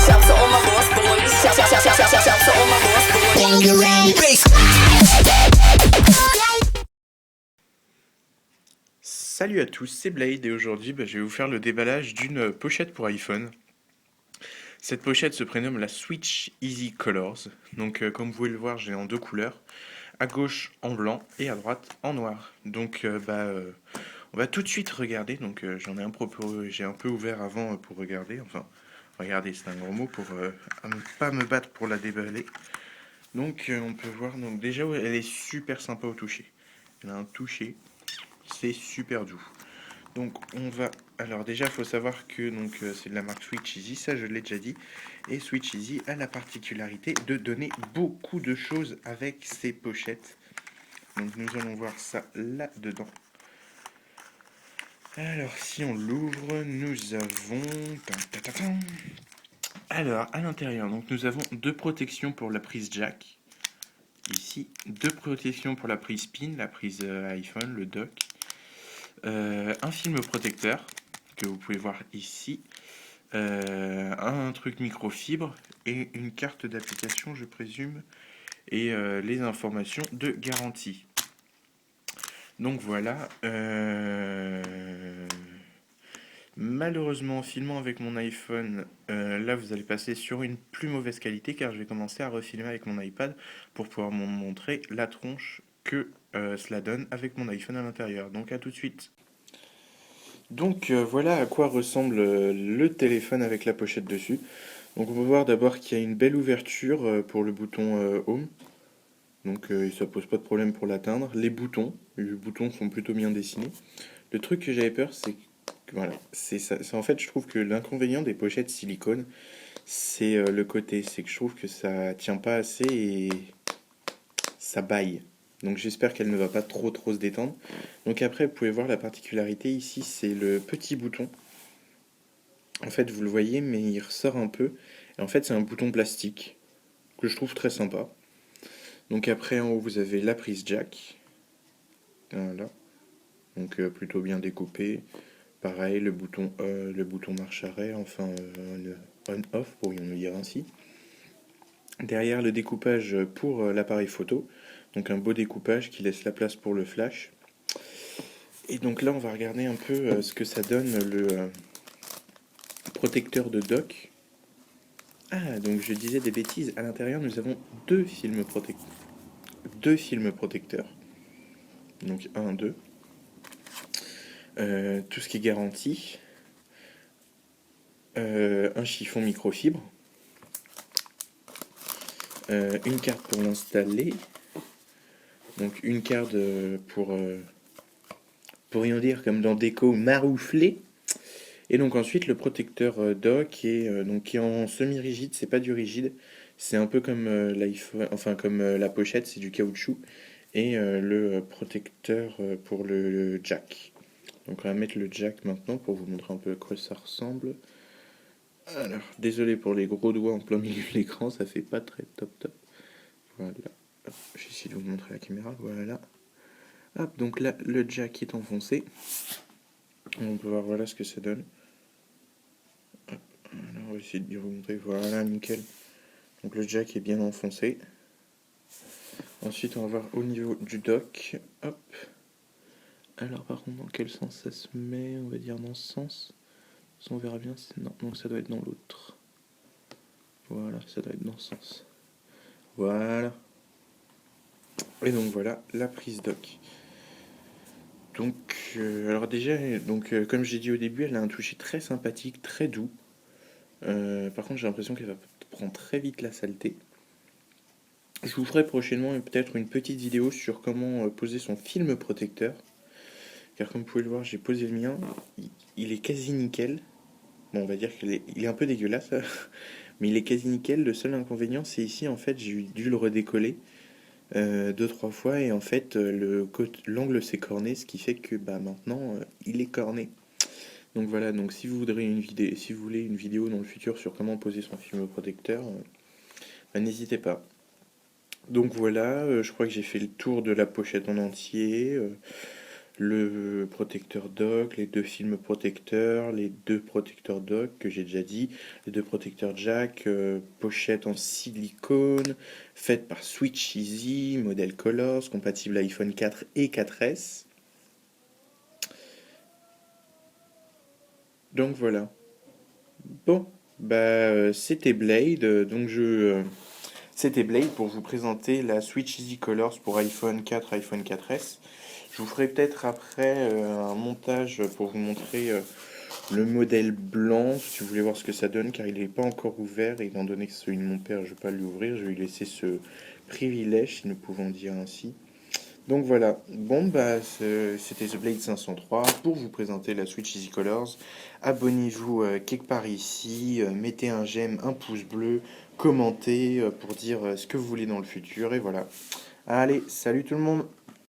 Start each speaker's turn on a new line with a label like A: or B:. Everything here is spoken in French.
A: Shout to all my lost boys. Shout to all my lost boys.
B: Salut à tous, c'est Blade et aujourd'hui je vais vous faire le déballage d'une pochette pour iPhone. Cette pochette se prénomme la Switch Easy Colors. Donc comme vous pouvez le voir, j'ai en deux couleurs, à gauche en blanc et à droite en noir. Donc on va tout de suite regarder. Donc j'ai un peu ouvert avant pour regarder. Enfin, regarder c'est un grand mot pour ne pas me battre pour la déballer. Donc on peut voir, donc déjà elle est super sympa au toucher. Elle a un toucher, c'est super doux. Donc on va, alors déjà il faut savoir que c'est de la marque Switch Easy, ça je l'ai déjà dit, et Switch Easy a la particularité de donner beaucoup de choses avec ses pochettes. Donc nous allons voir ça là-dedans. Alors si on l'ouvre, nous avons... Alors à l'intérieur, donc nous avons deux protections pour la prise jack. Ici, deux protections pour la prise PIN, la prise iPhone, le dock. Un film protecteur que vous pouvez voir ici, un truc microfibre et une carte d'application je présume, et les informations de garantie. Donc voilà, malheureusement en filmant avec mon iPhone, là vous allez passer sur une plus mauvaise qualité car je vais commencer à refilmer avec mon iPad pour pouvoir vous montrer la tronche que cela donne avec mon iPhone à l'intérieur. Donc à tout de suite. Donc voilà à quoi ressemble le téléphone avec la pochette dessus. Donc on peut voir d'abord qu'il y a une belle ouverture pour le bouton Home. Donc ça pose pas de problème pour l'atteindre. Les boutons sont plutôt bien dessinés. Le truc que j'avais peur, c'est que voilà, c'est ça. En fait, je trouve que l'inconvénient des pochettes silicone, c'est le côté. C'est que je trouve que ça tient pas assez et ça baille. Donc j'espère qu'elle ne va pas trop se détendre. Donc après, vous pouvez voir la particularité ici, c'est le petit bouton. En fait, vous le voyez, mais il ressort un peu. Et en fait, c'est un bouton plastique que je trouve très sympa. Donc après, en haut, vous avez la prise jack. Voilà. Donc plutôt bien découpé. Pareil, le bouton marche arrêt, enfin on-off, pourrions le dire ainsi. Derrière, le découpage pour l'appareil photo. Donc un beau découpage qui laisse la place pour le flash. Et donc là, on va regarder un peu ce que ça donne le protecteur de dock. Ah, donc je disais des bêtises. À l'intérieur, nous avons deux films protecteurs. Donc un, deux. Tout ce qui est garanti. Un chiffon microfibre. Une carte pour l'installer. Donc une carte pour rien dire comme dans Déco, maroufler. Et donc ensuite le protecteur dock qui est en semi-rigide, c'est pas du rigide, c'est un peu comme l'iPhone, enfin comme la pochette, c'est du caoutchouc. Et le protecteur pour le jack. Donc on va mettre le jack maintenant pour vous montrer un peu à quoi ça ressemble. Alors, désolé pour les gros doigts en plein milieu de l'écran, ça fait pas très top. Voilà. Hop, je vais essayer de vous montrer la caméra, voilà. Hop, donc là, le jack est enfoncé. On peut voir, voilà ce que ça donne. Hop, alors on va essayer de vous montrer, voilà, nickel. Donc le jack est bien enfoncé. Ensuite, on va voir au niveau du dock. Hop. Alors par contre, dans quel sens ça se met? On va dire dans ce sens. On verra bien. Non, donc ça doit être dans l'autre. Voilà, ça doit être dans ce sens. Voilà. Et donc voilà la prise dock. Donc, alors déjà, comme j'ai dit au début, elle a un toucher très sympathique, très doux. Par contre, j'ai l'impression qu'elle va prendre très vite la saleté. Je vous ferai prochainement peut-être une petite vidéo sur comment poser son film protecteur. Car comme vous pouvez le voir, j'ai posé le mien. Il est quasi nickel. Bon, on va dire qu'il est un peu dégueulasse, mais il est quasi nickel. Le seul inconvénient, c'est ici, en fait, j'ai dû le redécoller 2-3 fois. Et en fait, l'angle s'est corné, ce qui fait que maintenant, il est corné. Donc voilà, donc si vous voulez une vidéo dans le futur sur comment poser son film protecteur, n'hésitez pas. Donc voilà, je crois que j'ai fait le tour de la pochette en entier. le protecteur dock, les 2 films protecteurs, les 2 protecteurs dock que j'ai déjà dit, les 2 protecteurs jack, pochette en silicone, faite par Switch Easy, modèle Colors, compatible iPhone 4 et 4S. Donc voilà. Bon, c'était Blade, c'était Blade pour vous présenter la Switch Easy Colors pour iPhone 4, iPhone 4S. Je vous ferai peut-être après un montage pour vous montrer le modèle blanc, si vous voulez voir ce que ça donne, car il n'est pas encore ouvert, et étant donné que c'est celui de mon père, je ne vais pas l'ouvrir, je vais lui laisser ce privilège, si nous pouvons dire ainsi. Donc voilà, bon c'était The Blade 503 pour vous présenter la Switch Easy Colors. Abonnez-vous quelque part ici, mettez un j'aime, un pouce bleu, commentez pour dire ce que vous voulez dans le futur, et voilà. Allez, salut tout le monde!